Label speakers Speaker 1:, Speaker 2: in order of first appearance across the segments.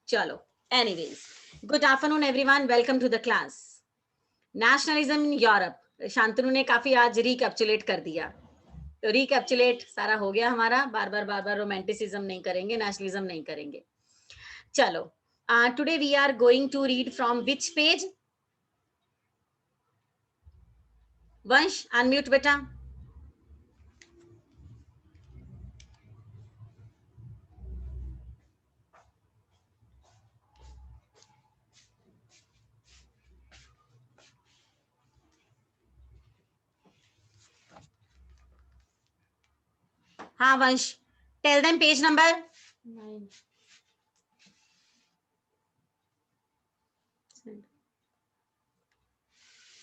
Speaker 1: चलो, anyways, good afternoon everyone, welcome to the class. Nationalism in Europe, Shantanu ने काफी आज रिकैप्चुलेट कर दिया। तो रिकैप्चुलेट सारा हो गया हमारा, बार बार रोमांटिसिज्म नहीं करेंगे, नेशनलिज्म नहीं करेंगे। चलो, today we are going to read from which page? Vansh, unmute बेटा। हाँ वंश, टेल देम पेज नंबर 9।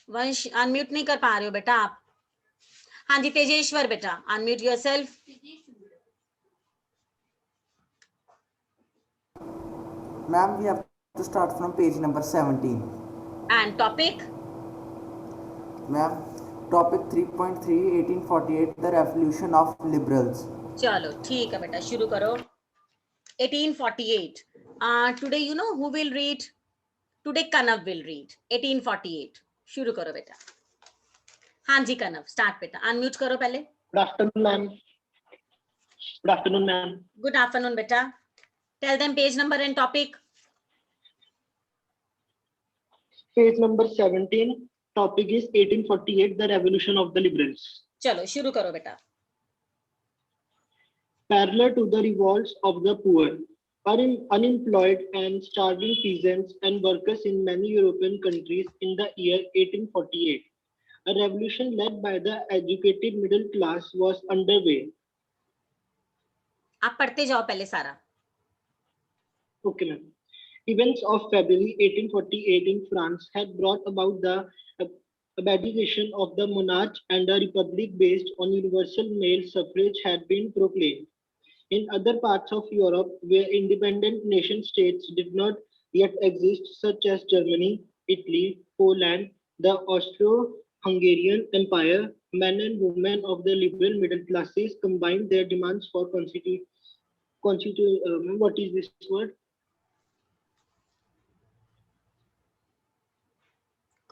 Speaker 1: वंश अनम्यूट नहीं कर पा रहे हो बेटा आप। हाँ जी तेजेश्वर बेटा, unmute yourself.
Speaker 2: Ma'am, we have to start from page number 17.
Speaker 1: And topic?
Speaker 2: Ma'am, topic 3.3, 1848, the revolution of liberals.
Speaker 1: चलो ठीक है बेटा, शुरू करो। 1848, today you know who will read? Today Kanav will read 1848। शुरू करो बेटा। हाँ जी कनव, स्टार्ट बेटा, अनम्यूट करो पहले।
Speaker 3: Good afternoon, ma'am. Good afternoon, ma'am.
Speaker 1: Good afternoon बेटा, tell them page number and topic.
Speaker 3: Page number 17. Topic is 1848, the revolution of the liberals.
Speaker 1: चलो शुरू करो बेटा।
Speaker 3: Parallel to the revolts of the poor, unemployed and starving peasants and workers in many European countries in the year 1848, a revolution led by the educated middle class was underway.
Speaker 1: आप पढ़ते जाओ पहले सारा।
Speaker 3: Okay, ma'am. Events of February 1848 in France had brought about the abdication of the monarch, and a republic based on universal male suffrage had been proclaimed. In other parts of Europe, where independent nation states did not yet exist, such as Germany, Italy, Poland, the Austro-Hungarian Empire, men and women of the liberal middle classes combined their demands for what is this word?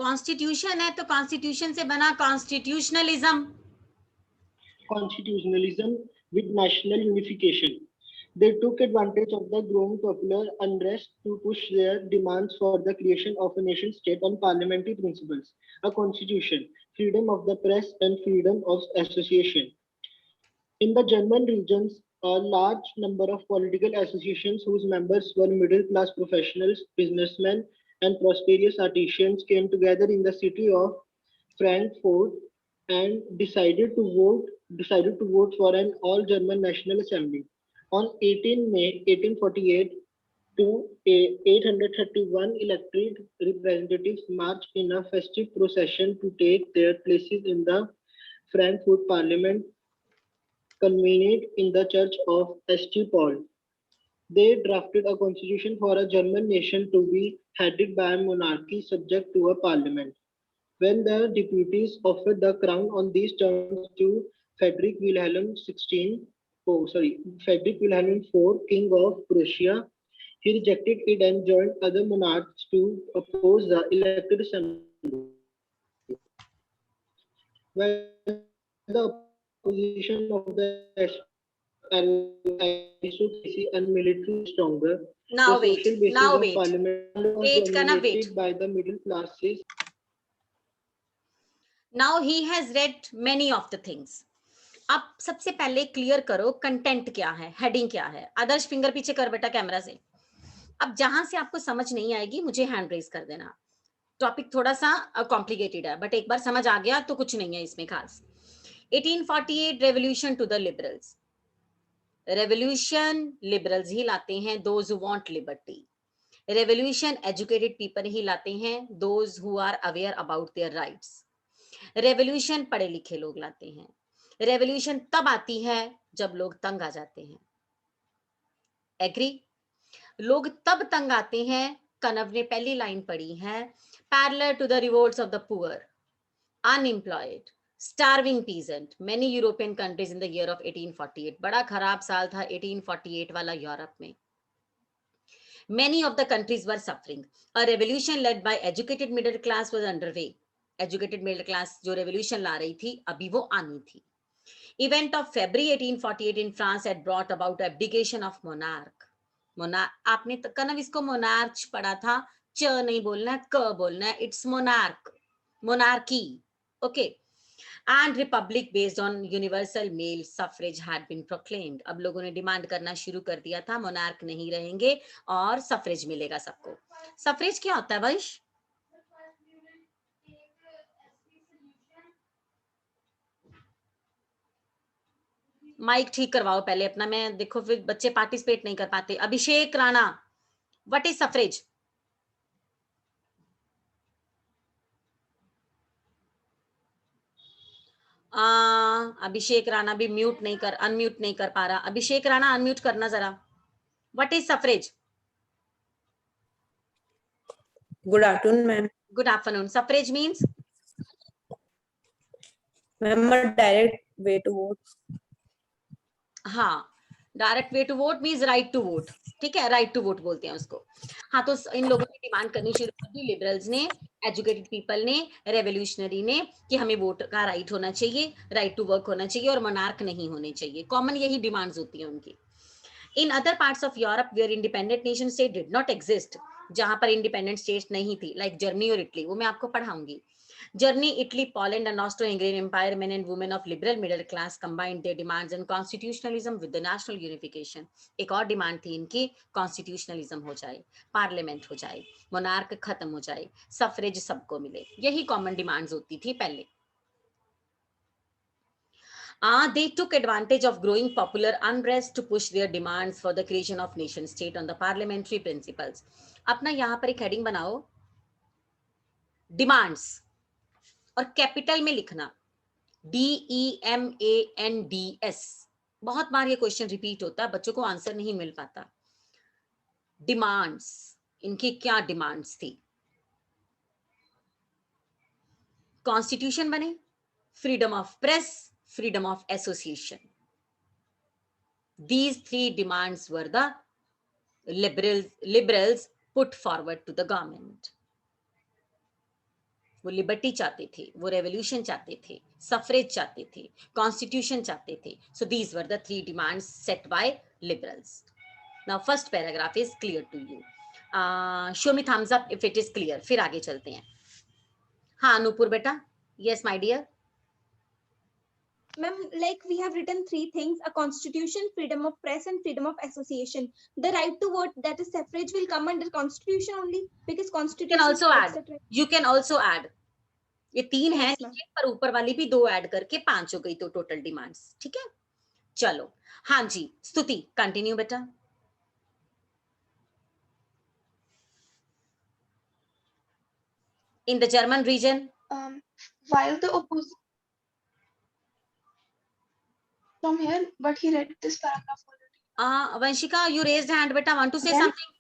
Speaker 1: Constitution है तो constitution से बना constitutionalism.
Speaker 3: Constitutionalism with national unification. They took advantage of the growing popular unrest to push their demands for the creation of a nation state on parliamentary principles, a constitution, freedom of the press, and freedom of association. In the German regions, a large number of political associations whose members were middle class professionals, businessmen, and prosperous artisans came together in the city of Frankfurt and decided to vote for an all German National Assembly. On 18 May 1848, 831 elected representatives marched in a festive procession to take their places in the Frankfurt Parliament, convened in the church of St. Paul. They drafted a constitution for a German nation to be headed by a monarchy subject to a parliament. When the deputies offered the crown on these terms to Frederick Wilhelm IV, King of Prussia, he rejected it and joined other monarchs to oppose the elected assembly. When the opposition of the aristocracy and military grew stronger, the
Speaker 1: Now wait,
Speaker 3: social basis
Speaker 1: now
Speaker 3: of
Speaker 1: wait,
Speaker 3: parliament was
Speaker 1: wait, Kanav, wait.
Speaker 3: dominated by the middle classes.
Speaker 1: Now he has read many of the things. अब सबसे पहले clear करो content क्या है, heading क्या है। आदर्श finger पीछे कर बेटा कैमरा से। अब जहां से आपको समझ नहीं आएगी मुझे हैंड रेज कर देना। टॉपिक थोड़ा सा कॉम्प्लिकेटेड है, बट एक बार समझ आ गया तो कुछ नहीं है इसमें खास। 1848 revolution to the liberals. Revolution liberals ही लाते हैं, those who want liberty. Revolution educated people ही लाते हैं, those who are aware about their rights. Revolution पढ़े लिखे लोग लाते हैं। रेवोल्यूशन तब आती है जब लोग तंग आ जाते हैं। एग्री? लोग तब तंग आते हैं, कनव ने पहली लाइन पढ़ी है, parallel to the revolts of the poor, unemployed, starving peasant, many European countries in the year of 1848। बड़ा खराब साल था 1848 वाला यूरोप में। Many of the countries were suffering. A revolution led by educated middle class was underway. Educated middle class जो revolution ला रही थी अभी वो आनी थी. Event of February 1848 in France had brought about abdication of monarch. आपने कनव इसको monarch पढ़ा था, च नहीं बोलना है, क बोलना है. It's monarch, monarchy. Okay. And republic based on universal male suffrage had been proclaimed. अब लोगों ने डिमांड करना शुरू कर दिया था, मोनार्क नहीं रहेंगे और सफरेज मिलेगा सबको. सफरेज क्या होता है वंश? माइक ठीक करवाओ पहले अपना, मैं देखो फिर बच्चे पार्टिसिपेट नहीं कर पाते. Abhishek Rana, what is suffrage? Abhishek Rana भी म्यूट नहीं कर, अनम्यूट नहीं कर पा रहा. अभिषेक राणा अनम्यूट करना जरा. What is suffrage?
Speaker 4: Good afternoon, ma'am.
Speaker 1: Good afternoon. Suffrage means?
Speaker 4: Ma'am, a direct way to vote.
Speaker 1: हाँ, direct way to vote means right to vote. ठीक है, राइट टू वोट बोलते हैं उसको. हाँ, तो इन लोगों ने डिमांड करनी शुरू कर दी, लिबरल्स ने, एजुकेटेड पीपल ने, रेवोल्यूशनरी ने, कि हमें वोट का राइट होना चाहिए, राइट टू वर्क होना चाहिए और मोनार्क नहीं होने चाहिए. कॉमन यही डिमांड्स होती हैं उनकी. In other parts of Europe where independent nation state did not exist, जहां पर इंडिपेंडेंट स्टेट नहीं थी, लाइक जर्मनी और इटली, वो मैं आपको पढ़ाऊंगी. Germany, Italy, Poland, and Austro-Hungarian Empire, men and women of liberal middle class combined their demands and constitutionalism with the national unification. एक और डिमांड थी इनकी, कॉन्स्टिट्यूशनलिज्म हो जाए, पार्लियामेंट हो जाए, मोनार्क खत्म हो जाए, सफरेज सबको मिले. यही कॉमन डिमांड्स होती थी पहले. They took advantage of growing popular unrest to push their demands for the creation of nation state on the parliamentary principles. अपना यहाँ पर एक हेडिंग बनाओ, डिमांड्स, और कैपिटल में लिखना DEMANDS. बहुत बार ये क्वेश्चन रिपीट होता है, बच्चों को आंसर नहीं मिल पाता. डिमांड्स, इनकी क्या डिमांड्स थी? कॉन्स्टिट्यूशन बने, freedom of press, freedom of association. These three demands were the liberals put forward to the government. वो लिबर्टी चाहते थे, वो रेवोल्यूशन चाहते थे, सफरेज चाहते थे, कॉन्स्टिट्यूशन चाहते थे. So these were the three demands set by liberals. Now first paragraph is clear to you. Show me thumbs up if it is clear. फिर आगे चलते हैं. हाँ अनूपुर बेटा. Yes my dear.
Speaker 5: Ma'am, like we have written three things: a constitution, freedom of press, and freedom of association. The right to vote, that is suffrage, will come under constitution only, because constitution.
Speaker 1: You can also add. You can also add. ये तीन है, पर ऊपर वाली भी दो add करके 5 हो गई तो टोटल डिमांड्स. ठीक है, चलो. हाँ जी स्तुति, कंटिन्यू बेटा. In the German region,
Speaker 6: while the opposition from here, but he read this paragraph already.
Speaker 1: Vanshika, you raised hand beta, want to say something?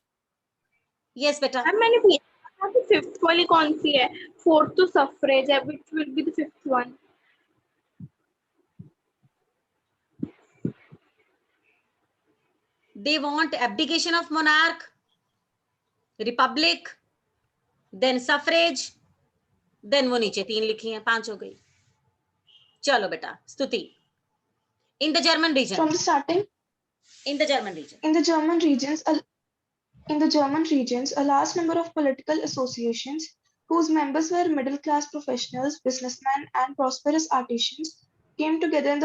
Speaker 1: Yes beta.
Speaker 5: मैंने पूछा कि फिफ्थ वाली कौन सी है? फोर्थ तो सफरेज है, which will be the fifth one?
Speaker 1: They want abdication of monarch, republic, then suffrage, then वो नीचे 3 लिखी हैं, 5 हो गई. चलो बेटा स्तुति. In the German region.
Speaker 6: From the starting.
Speaker 1: In the German region.
Speaker 6: In the German regions, a large number of political associations whose members were middle-class professionals, businessmen, and prosperous artisans came together in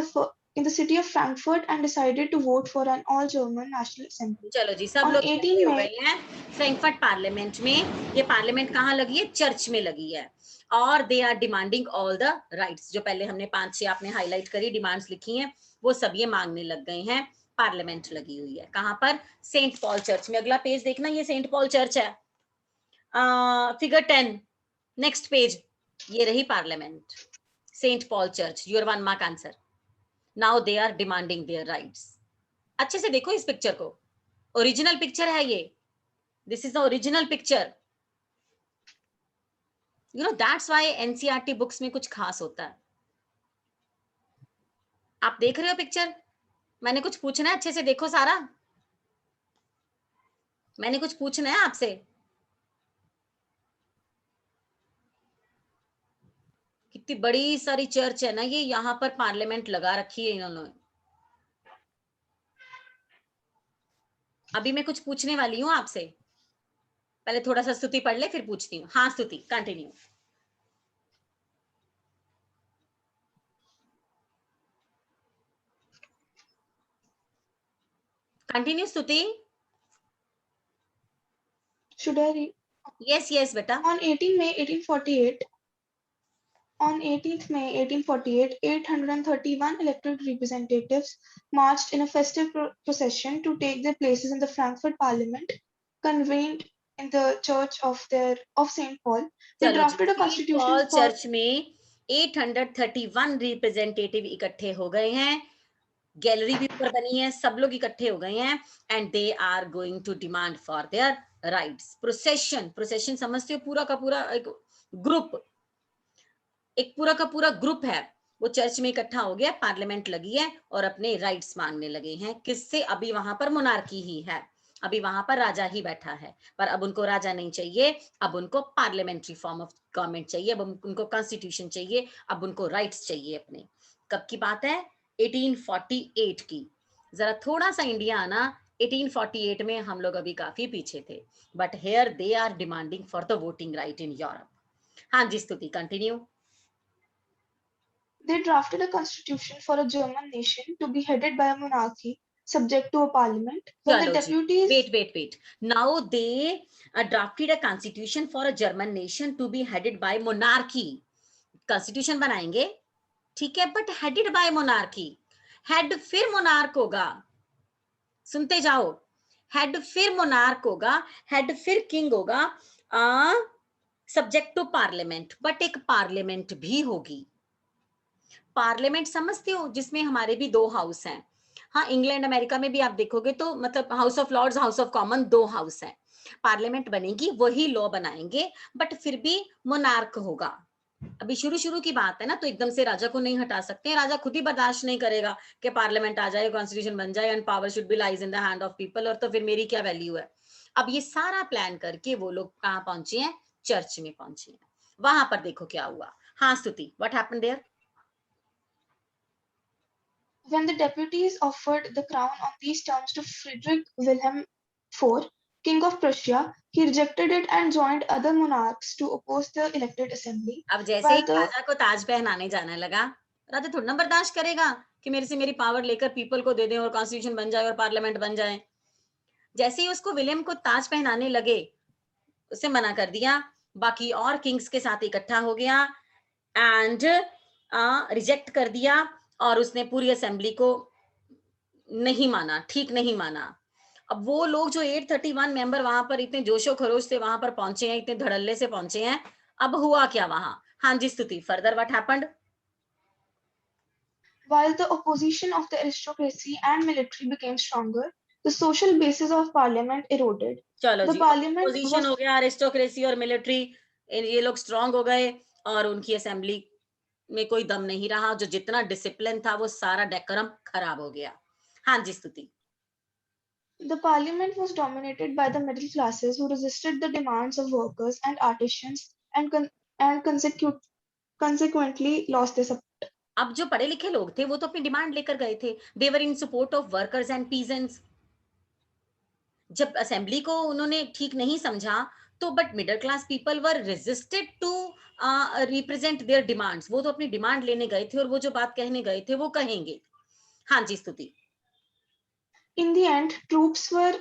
Speaker 6: the city of Frankfurt and decided to vote for an all-German National Assembly.
Speaker 1: चलो जी, सब लोग इकट्ठे हो गए हैं Frankfurt parliament में. ये parliament कहाँ लगी है? चर्च में लगी है. और they are demanding all the rights. जो पहले हमने 5-6 आपने हाईलाइट करी डिमांड्स लिखी हैं, वो सब ये मांगने लग गए हैं. पार्लियामेंट लगी हुई है कहाँ पर? सेंट पॉल चर्च में. अगला पेज देखना, ये सेंट पॉल चर्च है. Figure 10, next page. ये रही parliament, Saint Paul church. Your 1 mark answer. Now they are demanding their rights. अच्छे से देखो इस पिक्चर को, ओरिजिनल पिक्चर है ये. This is the original picture. You know that's why NCERT books में कुछ खास होता है. आप देख रहे हो पिक्चर? मैंने कुछ पूछना है, अच्छे से देखो सारा. मैंने कुछ पूछना है आपसे? कितनी बड़ी सारी चर्च है ना ये, यहाँ पर पार्लियामेंट लगा रखी है इन्होंने। अभी मैं कुछ पूछने वाली हूँ आपसे, पहले थोड़ा सा स्तुति पढ़ ले फिर पूछती हूँ। हाँ स्तुति, कंटिन्यू। कंटिन्यू स्तुति।
Speaker 6: Should I read?
Speaker 1: Yes yes बेटा।
Speaker 6: On 18 May 1848, on 18th May 1848, 831 elected representatives marched in a festive procession to take their places in the Frankfurt Parliament, convened in the church of St. Paul. They
Speaker 1: चलो जी,
Speaker 6: drafted a
Speaker 1: Saint
Speaker 6: constitution
Speaker 1: Paul
Speaker 6: for
Speaker 1: church में 831 representative इकट्ठे हो गए हैं, gallery भी ऊपर बनी है, सब लोग इकट्ठे हो गए हैं, and they are going to demand for their rights. Procession, procession समझते हो, पूरा का पूरा एक ग्रुप, एक पूरा का पूरा ग्रुप है वो चर्च में इकट्ठा हो गया, पार्लियामेंट लगी है और अपने राइट्स मांगने लगे हैं। किससे? अभी वहां पर मोनार्की ही है, अभी वहां पर राजा ही बैठा है, पर अब उनको राजा नहीं चाहिए, अब उनको पार्लियामेंट्री फॉर्म ऑफ गवर्नमेंट चाहिए, अब उनको कॉन्स्टिट्यूशन चाहिए, अब उनको राइट्स चाहिए अपने। कब की बात है? 1848 की। जरा थोड़ा सा इंडिया आना, 1848 में हम लोग अभी काफी पीछे थे, but here they are demanding for the voting right in Europe. हाँ जी Stuti, continue.
Speaker 6: They drafted a constitution for a German nation to be headed by a monarchy, subject to a parliament, where the
Speaker 1: चलो जी,
Speaker 6: deputies
Speaker 1: wait. Now they drafted a constitution for a German nation to be headed by monarchy. Constitution बनाएंगे, ठीक है, but headed by monarchy. Head फिर monarch होगा, सुनते जाओ। Head फिर monarch होगा, हेड फिर किंग होगा, सब्जेक्ट टू पार्लियामेंट, बट एक पार्लियामेंट भी होगी। पार्लियामेंट समझते हो, जिसमें हमारे भी दो हाउस हैं। हाँ, इंग्लैंड अमेरिका में भी आप देखोगे तो मतलब house of lords, house of common, दो हाउस हैं। पार्लियामेंट बनेगी, वही लॉ बनाएंगे, बट फिर भी मोनार्क होगा। अभी शुरू शुरू की बात है ना, तो एकदम से राजा को नहीं हटा सकते, राजा खुद ही बर्दाश्त नहीं करेगा कि पार्लियामेंट आ जाए, कॉन्स्टिट्यूशन बन जाए, and power should be lies in the hand of people, और तो फिर मेरी क्या वैल्यू है। अब ये सारा प्लान करके वो लोग कहाँ पहुंचे हैं? चर्च में पहुंचे हैं। वहां पर देखो क्या हुआ। हाँ Stuti, what happened there?
Speaker 6: when the deputies offered the crown on these terms to Friedrich Wilhelm IV, King of Prussia, he rejected it and joined other monarchs to oppose the elected assembly.
Speaker 1: अब जैसे ही राजा को ताज पहनाने जाने लगा, राजा थोड़ा ना बर्दाश्त करेगा कि मेरे से मेरी पावर लेकर पीपल को दे दें और कॉन्स्टिट्यूशन बन जाए और पार्लियामेंट बन जाए। जैसे ही उसको विलियम को ताज पहनाने लगे, उसे मना कर दिया, बाकी और किंग्स के साथ इकट्ठा हो गया एंड रिजेक्ट कर दिया, और उसने पूरी असेंबली को नहीं माना, ठीक नहीं माना। अब वो लोग जो 831 मेंबर वहां पर इतने जोशो खरोश से वहां पर पहुंचे हैं, इतने धड़ल्ले से पहुंचे हैं, अब हुआ क्या वहां? हाँ जी स्तुति, further what happened?
Speaker 6: While the opposition of the aristocracy and military became stronger, the social basis of parliament eroded.
Speaker 1: चलो
Speaker 6: The
Speaker 1: जी,
Speaker 6: parliament
Speaker 1: पोजीशन
Speaker 6: was
Speaker 1: हो गया, अरिस्टोक्रेसी और मिलिट्री, ये लोग स्ट्रांग हो गए, और उनकी असेंबली में कोई दम नहीं रहा, जो जितना डिसिप्लिन था वो सारा डेकोरम खराब हो गया। हाँ जी स्तुति।
Speaker 6: The parliament was dominated by the middle classes who resisted the demands of workers and artisans and consequently lost their support.
Speaker 1: अब जो पढ़े लिखे लोग थे वो तो अपनी डिमांड लेकर गए थे, they were in support of workers and peasants. जब असेंबली को उन्होंने ठीक नहीं समझा, तो but middle class people were resisted to represent their demands. वो तो अपनी डिमांड लेने गए थे और वो जो बात कहने गए थे वो कहेंगे। हाँ जी स्तुति।
Speaker 6: In the end, troops were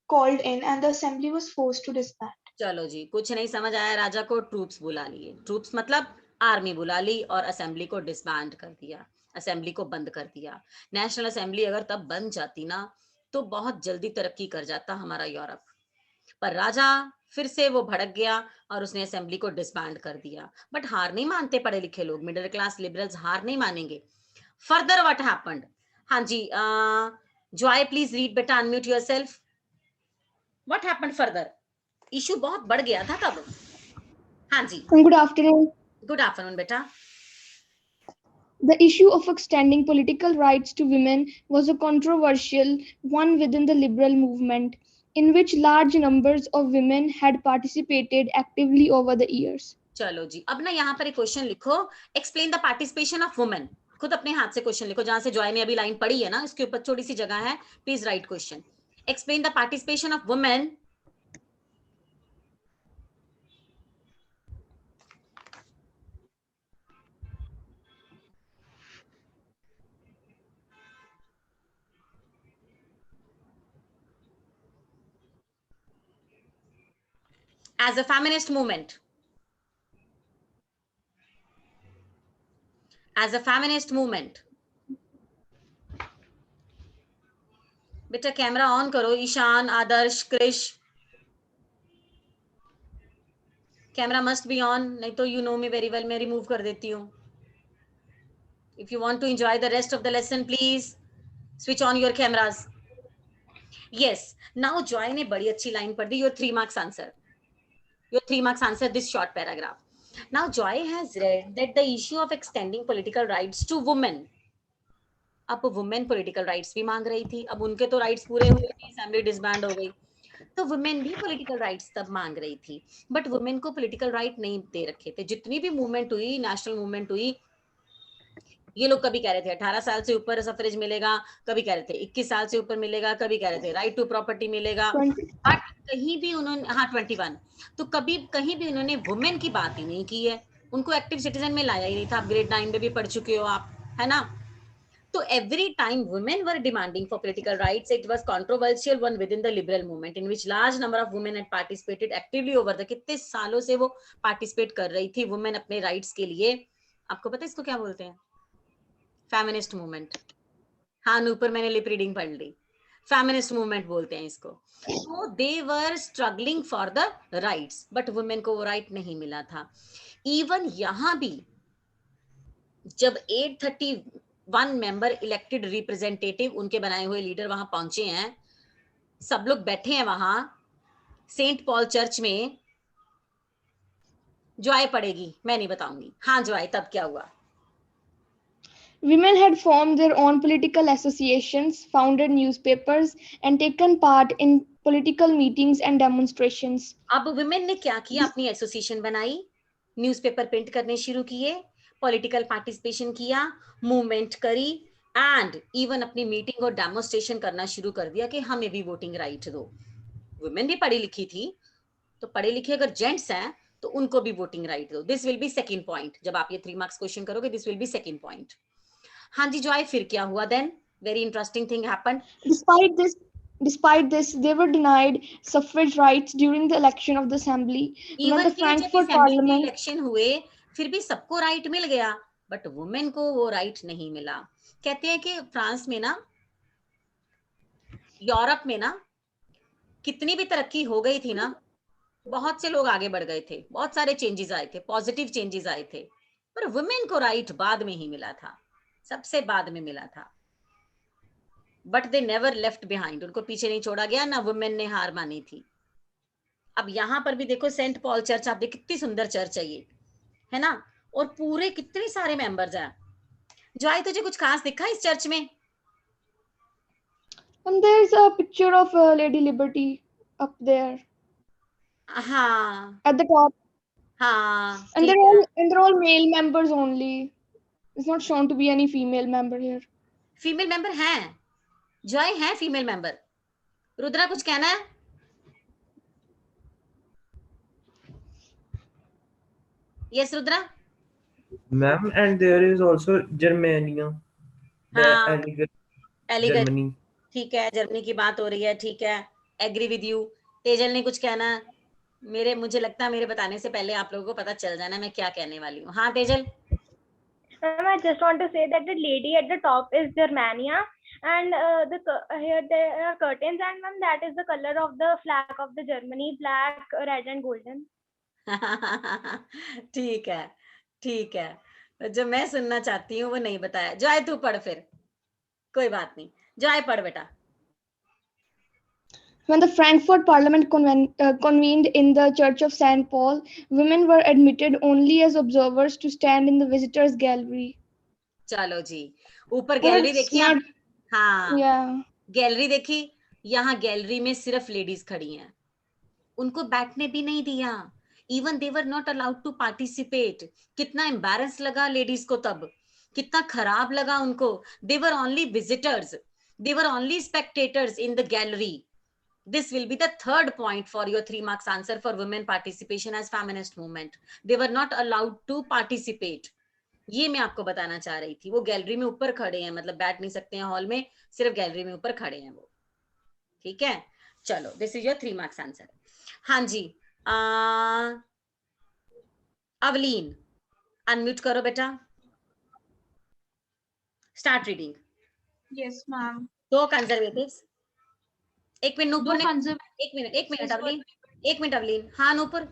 Speaker 6: called in and the assembly was forced to disband.
Speaker 1: चलो जी, कुछ नहीं समझ आया राजा को, ट्रूप्स बुला लिए, ट्रूप्स मतलब आर्मी बुला ली और असेंबली को डिसबैंड कर दिया, असेंबली को बंद कर दिया। नेशनल असेंबली अगर तब बन जाती ना, तो बहुत जल्दी तरक्की कर जाता हमारा यूरोप, पर राजा फिर से वो भड़क गया और उसने असेंबली को डिसबैंड कर दिया। बट हार नहीं मानते पढ़े लिखे लोग, मिडिल क्लास लिबरल्स हार नहीं मानेंगे। Further what happened? हाँ जी, जॉय प्लीज रीड बेटा, unmute yourself. What happened further? Issue बहुत बढ़ गया था तब। हाँ जी,
Speaker 7: Good afternoon.
Speaker 1: गुड आफ्टरनून बेटा।
Speaker 7: The issue of extending political rights to women was a controversial one within the liberal movement. in which large numbers of women had participated actively over the years.
Speaker 1: चलो जी, अब ना यहाँ पर एक question लिखो, explain the participation of women. खुद अपने हाथ से क्वेश्चन लिखो, जहां से जॉय ने अभी लाइन पढ़ी है ना, इसके ऊपर छोटी सी जगह है, please write question. Explain the participation of women as a feminist movement. As a feminist movement. बेटा कैमरा ऑन करो, Ishaan, Aadarsh, Krish, camera must be on, नहीं तो you know me very well, मैं रिमूव कर देती हूँ। If you want to enjoy the rest of the lesson please switch on your cameras. Yes, now Joy ने बड़ी अच्छी लाइन पढ़ दी, your 3 marks answer, your 3 marks answer this short paragraph. Now Joy has read that the issue of extending political rights to women. अब women political rights भी मांग रही थी, अब उनके तो राइट्स पूरे हुए थे, असेंबली डिसबैंड हो गई, तो वुमेन भी पॉलिटिकल राइट्स तब मांग रही थी, बट वुमेन को पॉलिटिकल राइट नहीं दे रखे थे। जितनी भी मूवमेंट हुई, नेशनल मूवमेंट हुई, ये लोग कभी कह रहे थे 18 साल से ऊपर सफरेज मिलेगा, कभी कह रहे थे 21 साल से ऊपर मिलेगा, कभी कह रहे थे राइट टू प्रॉपर्टी मिलेगा, बट कहीं भी उन्होंने, हाँ 21, तो कभी कहीं भी उन्होंने वुमेन की बात ही नहीं की है, उनको एक्टिव सिटीजन में लाया ही नहीं था। आप ग्रेड 9 में भी पढ़ चुके हो आप, है ना। तो every time women were demanding for political rights, it was controversial one within the liberal movement in which large number of women had participated actively over the, कितने सालों से वो पार्टिसिपेट कर रही थी वुमेन अपने राइट्स के लिए। आपको पता है इसको क्या बोलते हैं? Feminist movement. हाँ ऊपर मैंने लिप रीडिंग पढ़ ली, फेमिनिस्ट मूवमेंट बोलते हैं इसको। तो they were struggling for the rights, but women को वो राइट नहीं मिला था। इवन यहां भी जब 831 मेंबर इलेक्टेड रिप्रेजेंटेटिव, उनके बनाए हुए लीडर वहां पहुंचे हैं, सब लोग बैठे हैं वहां सेंट पॉल चर्च में। जॉय पढ़ेगी, मैं नहीं बताऊंगी। हाँ जॉय, तब क्या हुआ?
Speaker 7: Women had formed their own political associations, founded newspapers, and taken part in political meetings and demonstrations.
Speaker 1: अब वुमेन ने क्या किया? अपनी एसोसिएशन बनाई, न्यूज़पेपर प्रिंट करने शुरू किए, पॉलिटिकल पार्टिसिपेशन किया, मूवमेंट करी, एंड इवन अपनी मीटिंग और डेमोन्स्ट्रेशन करना शुरू कर दिया कि हमें भी वोटिंग राइट दो। वुमेन भी पढ़ी लिखी थी, तो पढ़े लिखे अगर जेंट्स हैं तो उनको भी वोटिंग राइट दो। This will be second point, जब आप ये 3 मार्क्स क्वेश्चन करोगे, this will be second point. हाँ जी जॉय, फिर क्या हुआ? Then very interesting thing happened.
Speaker 7: Despite this, they were denied suffrage rights during the election of the assembly. When
Speaker 1: even
Speaker 7: the
Speaker 1: कि जब
Speaker 7: Frankfurt
Speaker 1: असेंबली के
Speaker 7: Parliament,
Speaker 1: इलेक्शन हुए, फिर भी सबको राइट मिल गया, बट वुमेन को वो राइट नहीं मिला। कहते हैं कि फ्रांस में ना, यूरोप में ना, कितनी भी तरक्की हो गई थी ना, बहुत से लोग आगे बढ़ गए थे, बहुत सारे चेंजेस आए थे, पॉजिटिव चेंजेस आए थे, पर वुमेन को राइट बाद में ही मिला था, सबसे बाद में मिला था। But they never left behind, उनको पीछे नहीं छोड़ा गया, ना वुमेन ने हार मानी थी। अब यहाँ पर भी देखो सेंट पॉल चर्च, आप देखो कितनी सुंदर चर्च है ये, है ना, और पूरे कितने सारे मेंबर्स हैं। जॉय तुझे कुछ खास दिखा इस चर्च में?
Speaker 7: and there's a picture of Lady Liberty up there
Speaker 1: हाँ
Speaker 7: at the top,
Speaker 1: हाँ,
Speaker 7: and
Speaker 1: ठीक
Speaker 7: they're all male members only. It's not shown to be any female member here.
Speaker 1: Female member हैं, जॉय है female member. Rudra कुछ कहना है? Yes Rudra.
Speaker 8: Ma'am, and there is also Germania, the
Speaker 1: हाँ
Speaker 8: Alligator,
Speaker 1: एलिगेट,
Speaker 8: Germany.
Speaker 1: ठीक है, जर्मनी की बात हो रही है, ठीक है, एग्री विद यू। तेजल ने कुछ कहना? मुझे लगता है मेरे बताने से पहले आप लोगों को पता चल जाना मैं क्या कहने वाली हूँ। हाँ Tejal.
Speaker 9: Ma'am, I just want to say that the lady at the top is Germania, and here there are curtains, and ma'am, that is the color of the flag of the Germany, black, red, and golden.
Speaker 1: ठीक है, ठीक है, तो जो मैं सुनना चाहती हूँ वो नहीं बताया। जॉय तू पढ़ फिर, कोई बात नहीं, जॉय पढ़ बेटा।
Speaker 7: When the Frankfurt Parliament convened in the Church of St. Paul, women were admitted only as observers to stand in the visitors' gallery.
Speaker 1: चलो जी, ऊपर गैलरी देखी आप? हाँ
Speaker 7: Yeah.
Speaker 1: गैलरी देखी, यहाँ गैलरी में सिर्फ लेडीज खड़ी हैं, उनको बैठने भी नहीं दिया, even they were not allowed to participate. कितना एम्बैरेस लगा लेडीज को तब, कितना खराब लगा उनको। They were only visitors, they were only spectators in the gallery. This will be the third point for your 3 marks answer for women participation as feminist movement. They were not allowed to participate. ये मैं आपको बताना चाह रही थी। वो gallery में ऊपर खड़े हैं, मतलब बैठ नहीं सकते हैं हॉल में, सिर्फ गैलरी में ऊपर खड़े हैं वो। ठीक है, चलो, this is your 3 marks answer. हाँ जी, अवलीन अनम्यूट करो बेटा, स्टार्ट रीडिंग।
Speaker 6: Yes, ma'am.
Speaker 1: दो कंजर्वेटिव्स, एक मिनट नूपुर ने, एक मिनट अवलीन, हाँ Nupur.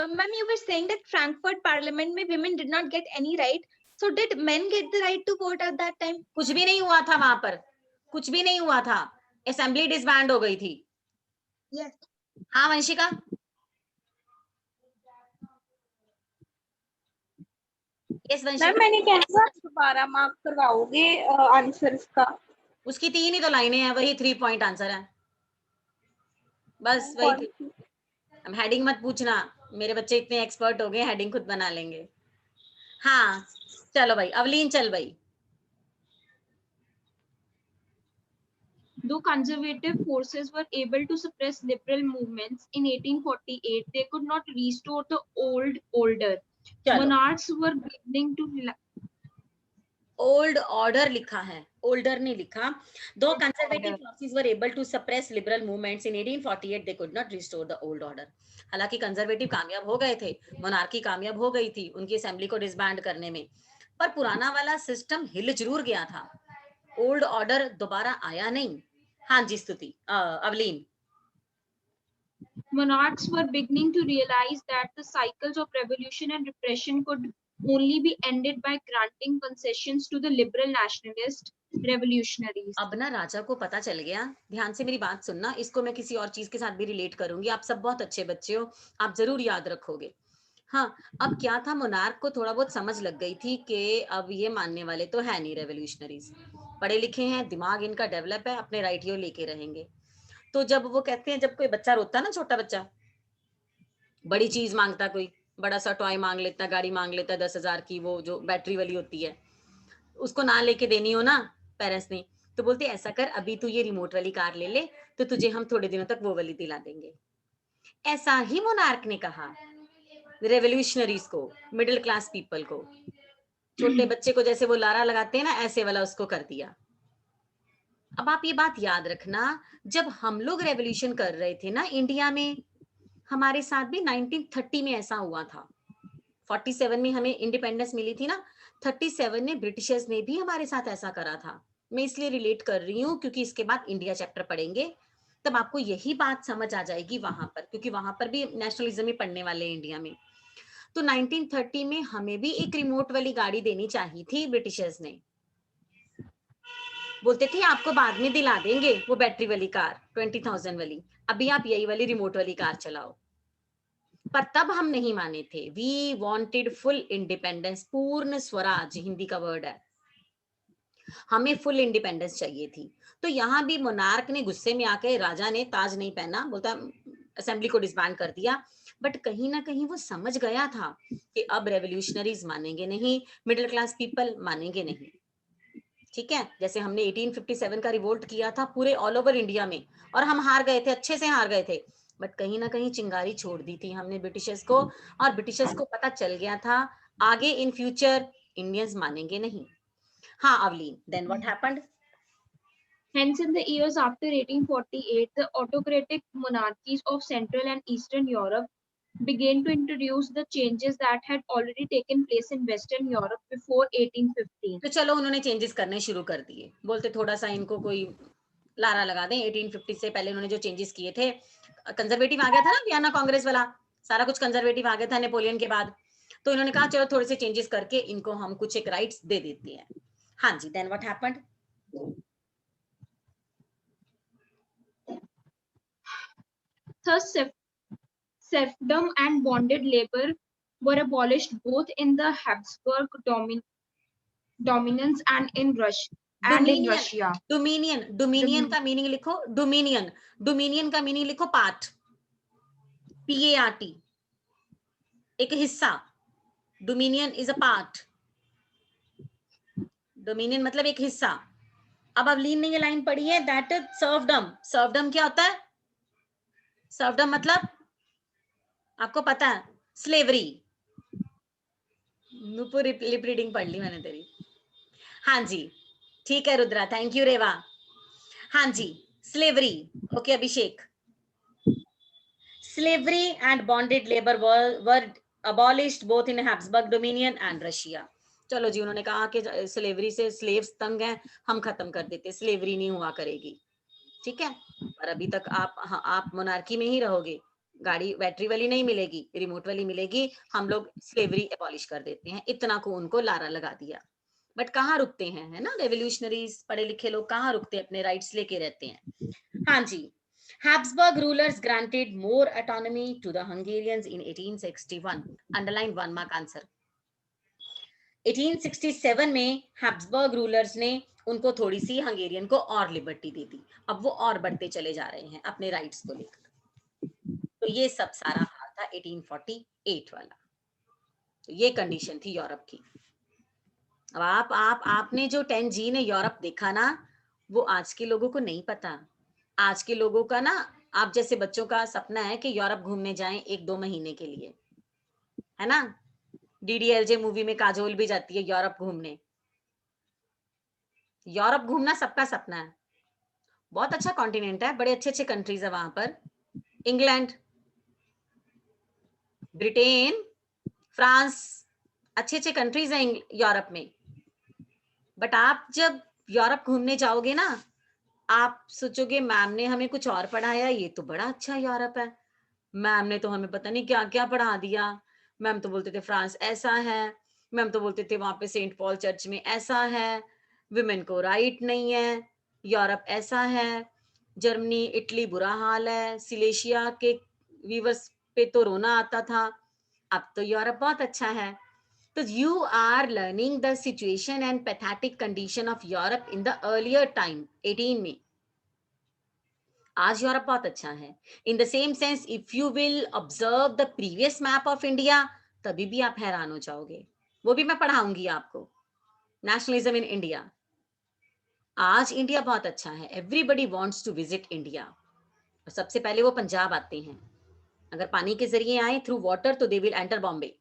Speaker 5: Ma'am, you were saying that Frankfurt Parliament में women did not get any right. So did men get the right to vote at that time?
Speaker 1: कुछ भी नहीं हुआ था वहां पर, कुछ भी नहीं हुआ था, असेंबली डिसबैंड हो गई थी।
Speaker 5: Yes.
Speaker 1: हाँ वंशिका, यस वंशिका।
Speaker 6: मैंने कहा दोबारा मार्क करवाओगे आंसर्स का?
Speaker 1: उसकी 3 ही तो लाइनें हैं, वही 3 पॉइंट आंसर है, बस वही। अब हेडिंग मत पूछना, मेरे बच्चे इतने एक्सपर्ट हो गए, हेडिंग खुद बना लेंगे। हाँ चलो भाई, अवलीन चल भाई।
Speaker 10: Though conservative forces were able to suppress liberal movements in 1848, they could not restore the old order. Monarchs were beginning to
Speaker 1: old order लिखा है, ओल्डर नहीं लिखा। Though conservative forces were able to suppress liberal movements in 1848, they could not restore the old order. हालांकि conservative कामयाब हो गए थे, monarchy कामयाब हो गई थी उनकी असेंबली को डिसबैंड करने में, पर पुराना वाला सिस्टम हिल जरूर गया था, ओल्ड ऑर्डर दोबारा आया नहीं। हाँ जी स्तुति, अवलीन।
Speaker 10: Monarchs were beginning to realize that the cycles of revolution and repression could only be ended by granting concessions to the liberal nationalist revolutionaries.
Speaker 1: अब ना राजा को पता चल गया, ध्यान से मेरी बात सुनना, इसको मैं किसी और चीज के साथ भी रिलेट करूंगी, आप सब बहुत अच्छे बच्चे हो, आप जरूर याद रखोगे। हाँ, अब क्या था, मोनार्क को थोड़ा बहुत समझ लग गई थी कि अब ये मानने वाले तो है नहीं रेवोल्यूशनरीज, पढ़े लिखे हैं, दिमाग इनका डेवलप है, अपने राइट यो लेके रहेंगे। तो जब वो कहते हैं, जब कोई बच्चा रोता ना, छोटा बच्चा बड़ी चीज मांगता, कोई बड़ा सा टॉय मांग लेता, गाड़ी मांग लेता 10,000 की, वो जो बैटरी वाली होती है, उसको ना लेके देनी हो ना पेरेंट्स ने, तो बोलते ऐसा कर, अभी तू ये रिमोट वाली कार ले ले, तो तुझे हम थोड़े दिनों तक वो वाली दिला देंगे। ऐसा ही मोनार्क ने कहा रेवोल्यूशनरीज को, मिडिल क्लास पीपल को, छोटे बच्चे को जैसे वो लारा लगाते हैं ना, ऐसे वाला उसको कर दिया। अब आप ये बात याद रखना, जब हम लोग रेवोल्यूशन कर रहे थे ना इंडिया में, हमारे साथ भी 1930 में ऐसा हुआ था। 47 में हमें इंडिपेंडेंस मिली थी ना, 37 में ब्रिटिशर्स ने भी हमारे साथ ऐसा करा था। मैं इसलिए रिलेट कर रही हूँ क्योंकि इसके बाद इंडिया चैप्टर पढ़ेंगे, तब आपको यही बात समझ आ जाएगी वहां पर, क्योंकि वहां पर भी नेशनलिज्म ही पढ़ने वाले हैं इंडिया में। तो 1930 में हमें भी एक रिमोट वाली गाड़ी देनी चाहिए थी, ब्रिटिशर्स ने बोलते थे आपको बाद में दिला देंगे वो बैटरी वाली कार 20,000 वाली, अभी आप यही वाली रिमोट वाली कार चलाओ। पर तब हम नहीं माने थे, वी वांटेड फुल इंडिपेंडेंस, पूर्ण स्वराज हिंदी का वर्ड है, हमें फुल इंडिपेंडेंस चाहिए थी। तो यहाँ भी मोनार्क ने गुस्से में आके, राजा ने ताज नहीं पहना, बोलता असेंबली को डिसबैंड कर दिया, बट कहीं ना कहीं वो समझ गया था कि अब रेवोल्यूशनरीज मानेंगे नहीं, मिडिल क्लास पीपल मानेंगे नहीं। ठीक है, जैसे हमने 1857 का रिवोल्ट किया था पूरे ऑल ओवर इंडिया में, और हम हार गए थे, अच्छे से हार गए थे, बट कहीं ना कहीं चिंगारी छोड़ दी थी हमने ब्रिटिशर्स को, और ब्रिटिशर्स को पता चल गया था आगे इन फ्यूचर इंडियंस मानेंगे नहीं। हाँ Avleen, then what happened?
Speaker 10: Hence, in the years after 1848, the autocratic monarchies of Central and Eastern Europe began to introduce the changes that had already taken place in Western Europe before 1815.
Speaker 1: तो चलो उन्होंने changes करने शुरू कर दिए, बोलते थोड़ा सा इनको कोई लारा लगा दें। 1850 से पहले उन्होंने जो चेंजेस किए थे, कंजर्वेटिव आ गया था ना, वियना कांग्रेस वाला, सारा कुछ कंजर्वेटिव आ गया था नेपोलियन के बाद, तो इन्होंने कहा चलो थोड़े से चेंजेस करके इनको हम कुछ एक राइट्स दे देते हैं। हाँ जी, then what happened?
Speaker 10: Thus, serfdom and bonded labor were abolished both in the Habsburg dominance and in and in Russia.
Speaker 1: Dominion का मीनिंग लिखो, डोमिनियन का मीनिंग लिखो पार्ट, PART, एक हिस्सा। Dominion is a part, dominion मतलब एक हिस्सा। अब अवलीन ने ये लाइन पढ़ी है, दैट इज सर्वडम। सर्वडम क्या होता है? सर्वडम मतलब आपको पता है, स्लेवरी। पूरी लिप रीडिंग पढ़ ली मैंने तेरी। हाँ जी ठीक है रुद्रा, थैंक यू रेवा। हाँ जी slavery, okay Abhishek. Slavery and bonded labour were abolished both in Habsburg dominion and Russia. चलो जी, उन्होंने कहा कि स्लेवरी से स्लेव्स तंग हैं, हम खत्म कर देते, स्लेवरी नहीं हुआ करेगी, ठीक है। पर अभी तक आप मोनार्की में ही रहोगे, गाड़ी बैटरी वाली नहीं मिलेगी, रिमोट वाली मिलेगी, हम लोग स्लेवरी एबॉलिश कर देते हैं, इतना को उनको लारा लगा दिया। बट कहाँ रुकते हैं, है ना, रेवोल्यूशनरीज पढ़े लिखे लोग कहाँ रुकते हैं, अपने राइट्स लेके रहते हैं। हाँ जी, Habsburg rulers granted more autonomy to the Hungarians in 1861. Underline 1 mark answer. 1867 में Habsburg rulers ने उनको थोड़ी सी हंगेरियन को और लिबर्टी दे दी। अब वो और बढ़ते चले जा रहे हैं अपने राइट्स को लेकर। तो ये सब सारा हाल था 1848 वाला। तो ये कंडीशन थी यूरोप की। अब आपने जो 10G ने यूरोप देखा ना, वो आज के लोगों को नहीं पता। आज के लोगों का ना, आप जैसे बच्चों का सपना है कि यूरोप घूमने जाएं 1-2 महीने के लिए, है ना। DDLJ मूवी में काजोल भी जाती है यूरोप घूमने। यूरोप घूमना सबका सपना है। बहुत अच्छा कॉन्टिनेंट है, बड़े अच्छे अच्छे कंट्रीज है वहां पर। इंग्लैंड, ब्रिटेन, फ्रांस, अच्छे अच्छे कंट्रीज हैं यूरोप में। बट आप जब यूरोप घूमने जाओगे ना, आप सोचोगे मैम ने हमें कुछ और पढ़ाया, ये तो बड़ा अच्छा यूरोप है, मैम ने तो हमें पता नहीं क्या क्या पढ़ा दिया। मैम तो बोलते थे फ्रांस ऐसा है, मैम तो बोलते थे वहां पे सेंट पॉल चर्च में ऐसा है, विमेन को राइट नहीं है, यूरोप ऐसा है, जर्मनी इटली बुरा हाल है, सिलेशिया के वीवर्स पे तो रोना आता था, अब तो यूरोप बहुत अच्छा है। तो you are learning the situation and pathetic condition of Europe in the earlier time 18 में। आज यूरोप बहुत अच्छा है। In the same sense, if you will observe the previous map of India, तभी भी आप हैरान हो जाओगे, वो भी मैं पढ़ाऊंगी आपको। Nationalism in India. आज इंडिया बहुत अच्छा है, everybody wants to visit India. और सबसे पहले वो पंजाब आते हैं, अगर पानी के जरिए आए थ्रू वाटर तो they will enter Bombay.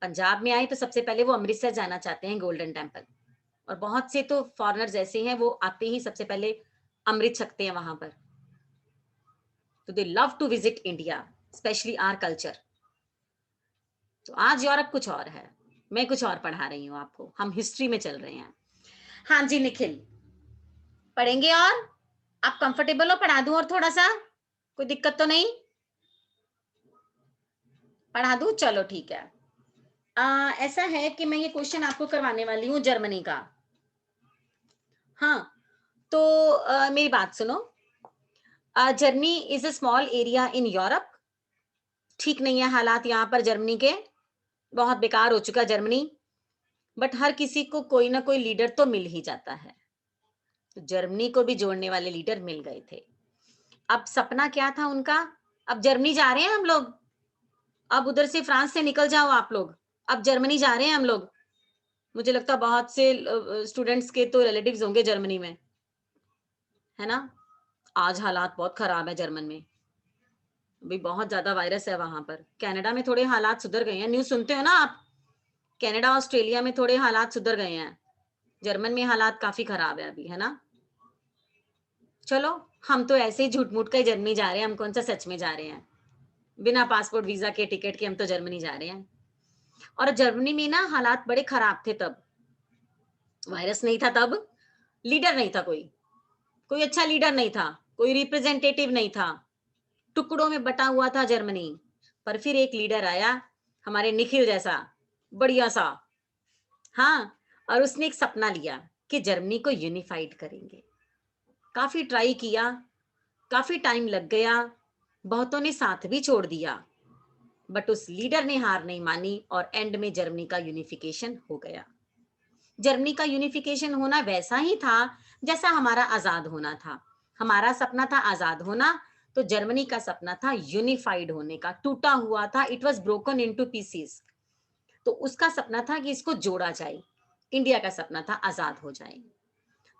Speaker 1: Punjab में आए तो सबसे पहले वो अमृतसर जाना चाहते हैं, गोल्डन टेम्पल। और बहुत से तो फॉरेनर्स ऐसे हैं, वो आते ही सबसे पहले अमृत छकते हैं वहां पर। तो they love to visit India, especially our culture. तो आज यूरोप कुछ और है, मैं कुछ और पढ़ा रही हूँ आपको, हम हिस्ट्री में चल रहे हैं। हाँ जी निखिल, पढ़ेंगे और आप कंफर्टेबल हो, पढ़ा दूं और थोड़ा सा, कोई दिक्कत तो नहीं? पढ़ा दूं, चलो ठीक है। ऐसा है कि मैं ये क्वेश्चन आपको करवाने वाली हूँ जर्मनी का। हाँ तो मेरी बात सुनो। Germany is a small area in Europe. ठीक नहीं है हालात यहाँ पर जर्मनी के, बहुत बेकार हो चुका जर्मनी। बट हर किसी को कोई ना कोई लीडर तो मिल ही जाता है, तो जर्मनी को भी जोड़ने वाले लीडर मिल गए थे। अब सपना क्या था उनका? अब जर्मनी जा रहे हैं हम लोग, अब उधर से फ्रांस से निकल जाओ आप लोग, अब जर्मनी जा रहे हैं हम लोग। मुझे लगता है बहुत से स्टूडेंट्स के तो रिलेटिव्स होंगे जर्मनी में, है ना। आज हालात बहुत खराब है जर्मन में, अभी बहुत ज्यादा वायरस है वहां पर। कनाडा में थोड़े हालात सुधर गए हैं, न्यूज सुनते हो ना आप, कनाडा ऑस्ट्रेलिया में थोड़े हालात सुधर गए हैं, जर्मन में हालात काफी खराब है अभी, है ना। चलो हम तो ऐसे ही झूठ मूठ के जर्मनी जा रहे हैं, हम कौन सा सच में जा रहे हैं, बिना पासपोर्ट वीजा के टिकट के हम तो जर्मनी जा रहे हैं। और जर्मनी में ना हालात बड़े खराब थे तब, वायरस नहीं था तब, लीडर नहीं था, कोई अच्छा लीडर नहीं था, कोई रिप्रेजेंटेटिव नहीं था, टुकड़ों में बटा हुआ था जर्मनी। पर फिर एक लीडर आया हमारे निखिल जैसा, बढ़िया सा, हाँ, और उसने एक सपना लिया कि जर्मनी को यूनिफाइड करेंगे। काफी ट्राई किया, काफी टाइम लग गया, बहुतों ने साथ भी छोड़ दिया, बट उस लीडर ने हार नहीं मानी और एंड में जर्मनी का यूनिफिकेशन हो गया। जर्मनी का यूनिफिकेशन होना वैसा ही था जैसा हमारा आजाद होना था। हमारा सपना था आजाद होना, तो जर्मनी का सपना था यूनिफाइड होने का, टूटा हुआ था, it was broken into pieces. तो उसका सपना था कि इसको जोड़ा जाए। इंडिया का सपना था आजाद हो जाए।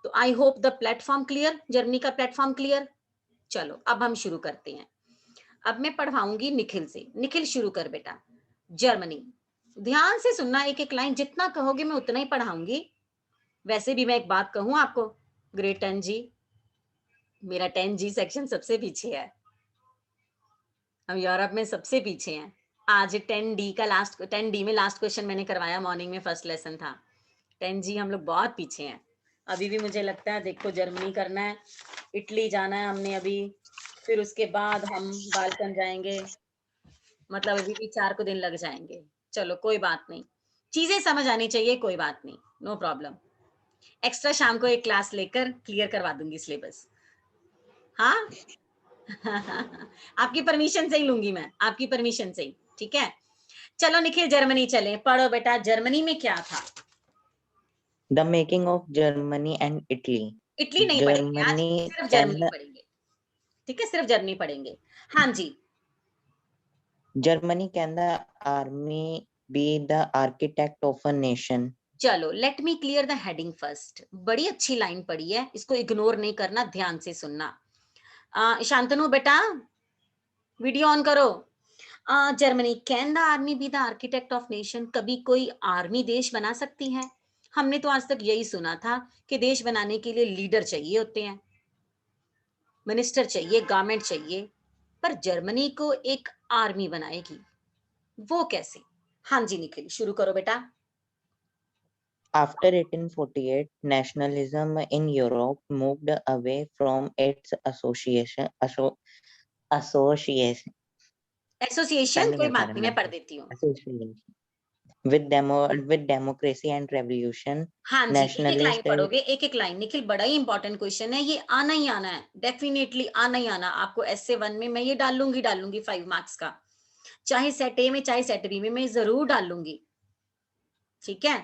Speaker 1: तो I hope the platform clear, Germany का प्लेटफॉर्म क्लियर। चलो अब हम शुरू करते हैं। अब मैं पढ़वाऊंगी निखिल से। निखिल शुरू कर बेटा। जर्मनी, ध्यान से सुनना, एक एक लाइन जितना कहोगे मैं उतना ही पढ़ाऊंगी। वैसे भी मैं एक बात कहूं आपको, ग्रेड 10 जी, मेरा 10 जी सेक्शन सबसे पीछे है, हम यूरोप में सबसे पीछे हैं। आज 10 डी का लास्ट, 10 डी में लास्ट क्वेश्चन मैंने करवाया, मॉर्निंग में फर्स्ट लेसन था। 10 जी हम लोग बहुत पीछे हैं। अभी भी मुझे लगता है, देखो जर्मनी करना है, इटली जाना है हमने अभी, फिर उसके बाद हम बाल्कन जाएंगे, मतलब अभी भी 4 को दिन लग जाएंगे। चलो कोई बात नहीं, चीजें समझ आनी चाहिए, कोई बात नहीं, नो प्रॉब्लम। एक्स्ट्रा शाम को एक क्लास लेकर क्लियर करवा दूंगी सिलेबस। हाँ आपकी परमिशन से ही लूंगी मैं, आपकी परमिशन से ही, ठीक है। चलो निखिल जर्मनी चले, पढ़ो बेटा। जर्मनी में क्या था?
Speaker 11: The making of Germany and Italy.
Speaker 1: Italy नहीं पढ़ेंगे आज,
Speaker 11: Germany
Speaker 1: सिर्फ
Speaker 11: can
Speaker 1: जर्मनी पढ़ेंगे, ठीक है, सिर्फ जर्मनी पढ़ेंगे। हाँ जी।
Speaker 11: Germany can the army be the architect of a nation?
Speaker 1: चलो let me clear the heading first. बड़ी अच्छी लाइन पढ़ी है, इसको इग्नोर नहीं करना, ध्यान से सुनना। शांतनु बेटा वीडियो ऑन करो। Germany, can the army be the architect of nation? कभी कोई आर्मी देश बना सकती है? हमने तो आज तक यही सुना था कि देश बनाने के लिए लीडर चाहिए होते हैं, मिनिस्टर चाहिए, गवर्नमेंट चाहिए, पर जर्मनी को एक आर्मी बनाएगी, वो कैसे? हाँ जी निखिल शुरू करो बेटा।
Speaker 11: After 1848, nationalism in Europe moved away from its association
Speaker 1: association कोई बात नहीं, मैं पढ़ देती हूँ।
Speaker 11: with democracy and revolution.
Speaker 1: हाँ जी, एक एक लाइन
Speaker 11: nationalist
Speaker 1: पढ़ोगे, एक एक लाइन। निखिल बड़ा ही इंपॉर्टेंट क्वेश्चन है, ये आना ही आना है, डेफिनेटली आना ही आना। आपको एसए 1 में मैं ये डालूंगी 5 मार्क्स का, चाहे सेट ए में चाहे सेट बी में मैं जरूर डालूंगी, ठीक है।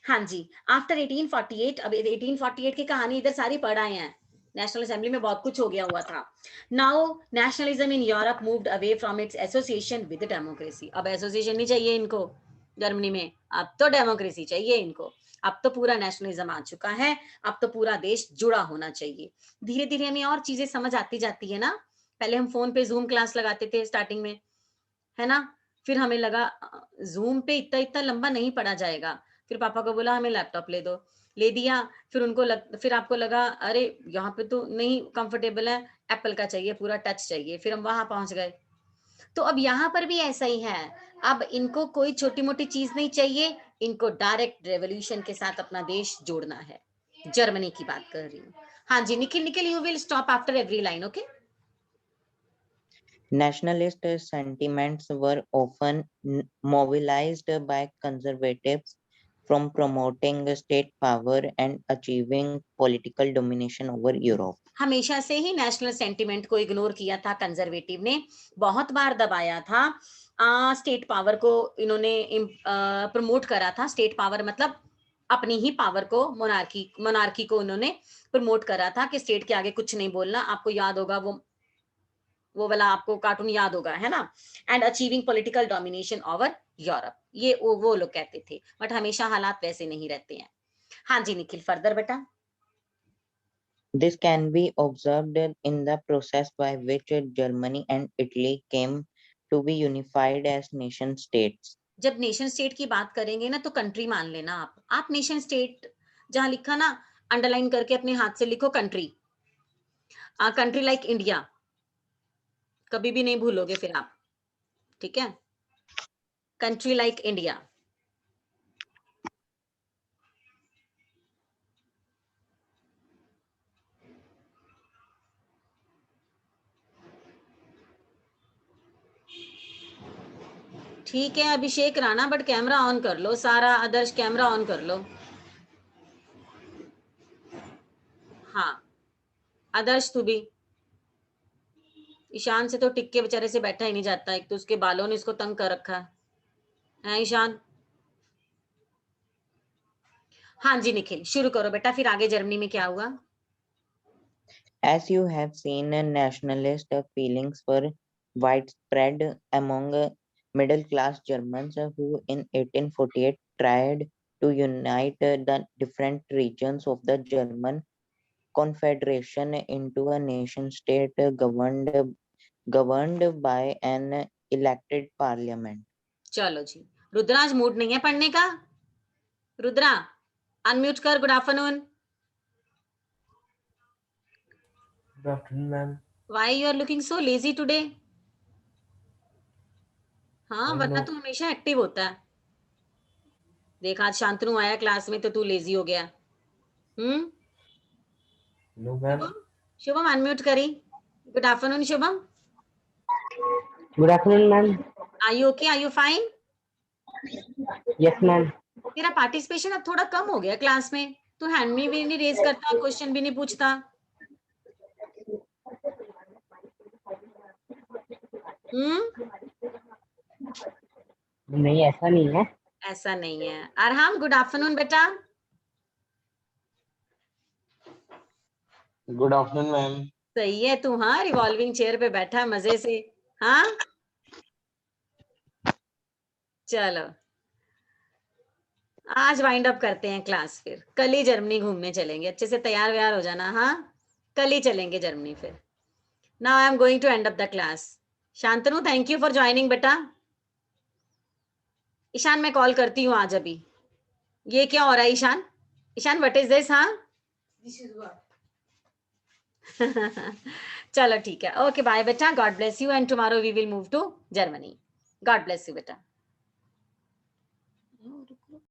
Speaker 1: हाँ जी, आफ्टर 1848, अब 1848 की कहानी इधर सारी पढ़ आए हैं, नेशनल असेंबली में बहुत कुछ हो गया हुआ था। Now nationalism in Europe moved away from its association with democracy. अब एसोसिएशन नहीं चाहिए इनको जर्मनी में, अब तो डेमोक्रेसी चाहिए इनको। अब तो पूरा नेशनलिज्म आ चुका है, अब तो पूरा देश जुड़ा होना चाहिए। धीरे धीरे हमें और चीजें समझ आती जाती है ना। पहले हम फोन पे जूम क्लास लगाते थे स्टार्टिंग में, है ना, फिर हमें लगा जूम पे इतना इतना लंबा नहीं पढ़ा जाएगा, फिर पापा को बोला हमें लैपटॉप ले दो, ले दिया। फिर फिर आपको लगा अरे यहाँ पे तो नहीं कंफर्टेबल है, एप्पल का चाहिए, पूरा टच चाहिए, फिर हम वहां पहुंच गए। तो अब यहाँ पर भी ऐसा ही है, अब इनको कोई छोटी मोटी चीज नहीं चाहिए, इनको डायरेक्ट रेवोल्यूशन के साथ अपना देश जोड़ना है। जर्मनी की बात कर रही हूँ। हाँ जी Nikhil, Nikhil you will stop after every line, okay.
Speaker 11: Nationalist sentiments were often mobilized by conservatives from promoting state power and achieving political domination over Europe.
Speaker 1: हमेशा से ही नेशनल सेंटिमेंट को इग्नोर किया था कंजर्वेटिव ने, बहुत बार दबाया था। स्टेट पावर को इन्होंने प्रमोट करा था। स्टेट पावर मतलब अपनी ही पावर को, मोनार्की को उन्होंने प्रमोट करा था कि स्टेट के आगे कुछ नहीं बोलना। आपको याद होगा वो वाला आपको कार्टून याद होगा, है ना। And achieving political domination over Europe, ये वो लोग कहते थे, बट हमेशा हालात वैसे नहीं रहते हैं। हाँ जी निखिल फर्दर बेटा।
Speaker 11: This can be observed in the process by which Germany and Italy came to be unified as nation states.
Speaker 1: जब नेशन स्टेट की बात करेंगे ना तो कंट्री मान लेना आप नेशन स्टेट जहां लिखा ना अंडरलाइन करके अपने हाथ से लिखो कंट्री, कंट्री लाइक इंडिया, कभी भी नहीं भूलोगे फिर आप, ठीक है। Country like India. ठीक है Abhishek Rana, but camera on कर लो सारा। आदर्श कैमरा ऑन कर लो। हाँ आदर्श तू भी। ईशान से तो टिक के बेचारे से बैठा ही नहीं जाता, एक तो उसके बालों ने इसको तंग कर रखा है ईशान। हाँ जी निखिल, शुरू करो बेटा, फिर आगे जर्मनी में क्या हुआ?
Speaker 11: As you have seen, nationalist feelings were widespread among middle-class Germans who in 1848 tried to unite the different regions of the German Confederation into a nation-state governed by an elected parliament.
Speaker 1: चलो जी, Rudras mood नहीं है पढ़ने का? Rudra unmute कर। Good afternoon.
Speaker 8: Good afternoon, ma'am.
Speaker 1: Why you are looking so lazy today? हाँ,
Speaker 8: Ma'am,
Speaker 1: वरना
Speaker 8: no,
Speaker 1: तू हमेशा एक्टिव होता है। देख आज शांतनु आया क्लास में तो तू लेजी हो गया।
Speaker 8: no, ma'am.
Speaker 1: शुभम अनम्यूट करी। Good afternoon Shubham.
Speaker 3: Good afternoon, ma'am.
Speaker 1: Are you okay? Are you fine?
Speaker 3: Yes, ma'am.
Speaker 1: तेरा पार्टिसिपेशन अब थोड़ा कम हो गया क्लास में। तू हैंड भी नहीं रेज करता, क्वेश्चन भी नहीं पूछता।
Speaker 3: नहीं, ऐसा नहीं है।
Speaker 1: ऐसा नहीं है। अरहम गुड आफ्टरनून बेटा।
Speaker 12: Good afternoon ma'am.
Speaker 1: सही है तू, हाँ रिवॉल्विंग चेयर पे बैठा है मजे से। हाँ चलो आज वाइंड अप करते हैं क्लास, फिर कल ही जर्मनी घूमने चलेंगे। अच्छे से तैयार व्यार हो जाना। हाँ कल ही चलेंगे जर्मनी फिर। Now I am going to end up the class. Shantanu thank you for joining बेटा। ईशान मैं कॉल करती हूँ आज अभी। ये क्या हो रहा है Ishan? Ishan what is this? हाँ चलो ठीक है, ओके बाय बेटा, God bless you and tomorrow we will move to Germany. God bless you बेटा।